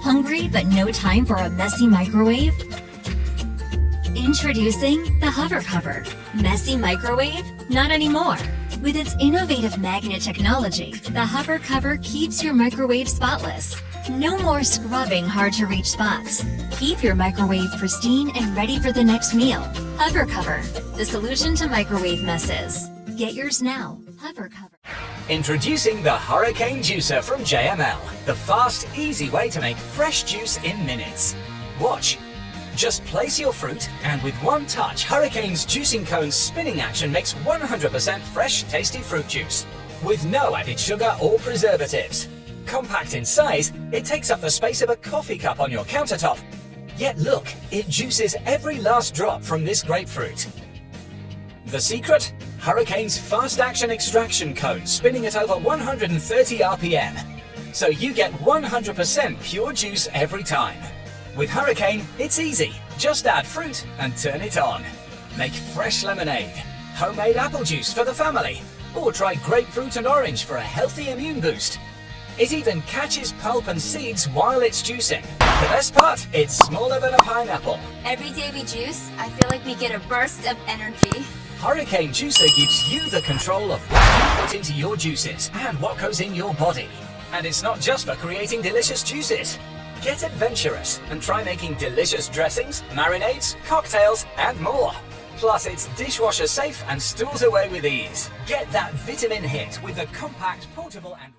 Hungry but no time for a messy microwave? Introducing the Hover Cover. Messy microwave? Not anymore. With its innovative magnet technology, the Hover Cover keeps your microwave spotless. No more scrubbing hard-to-reach spots. Keep your microwave pristine and ready for the next meal. Hover Cover, the solution to microwave messes. Get yours now. Hover Cover. Introducing the Hurricane Juicer from JML. The fast, easy way to make fresh juice in minutes. Watch. Just place your fruit, and with one touch, Hurricane's juicing cone's spinning action makes 100% fresh, tasty fruit juice. With no added sugar or preservatives. Compact in size, it takes up the space of a coffee cup on your countertop. Yet look, it juices every last drop from this grapefruit. The secret? Hurricane's fast action extraction cone spinning at over 130 RPM. So you get 100% pure juice every time. With Hurricane, it's easy. Just add fruit and turn it on. Make fresh lemonade, homemade apple juice for the family, or try grapefruit and orange for a healthy immune boost. It even catches pulp and seeds while it's juicing. The best part, it's smaller than a pineapple. Every day we juice, I feel like we get a burst of energy. Hurricane Juicer gives you the control of what you put into your juices and what goes in your body. And it's not just for creating delicious juices. Get adventurous and try making delicious dressings, marinades, cocktails, and more. Plus, it's dishwasher safe and stores away with ease. Get that vitamin hit with the compact, portable and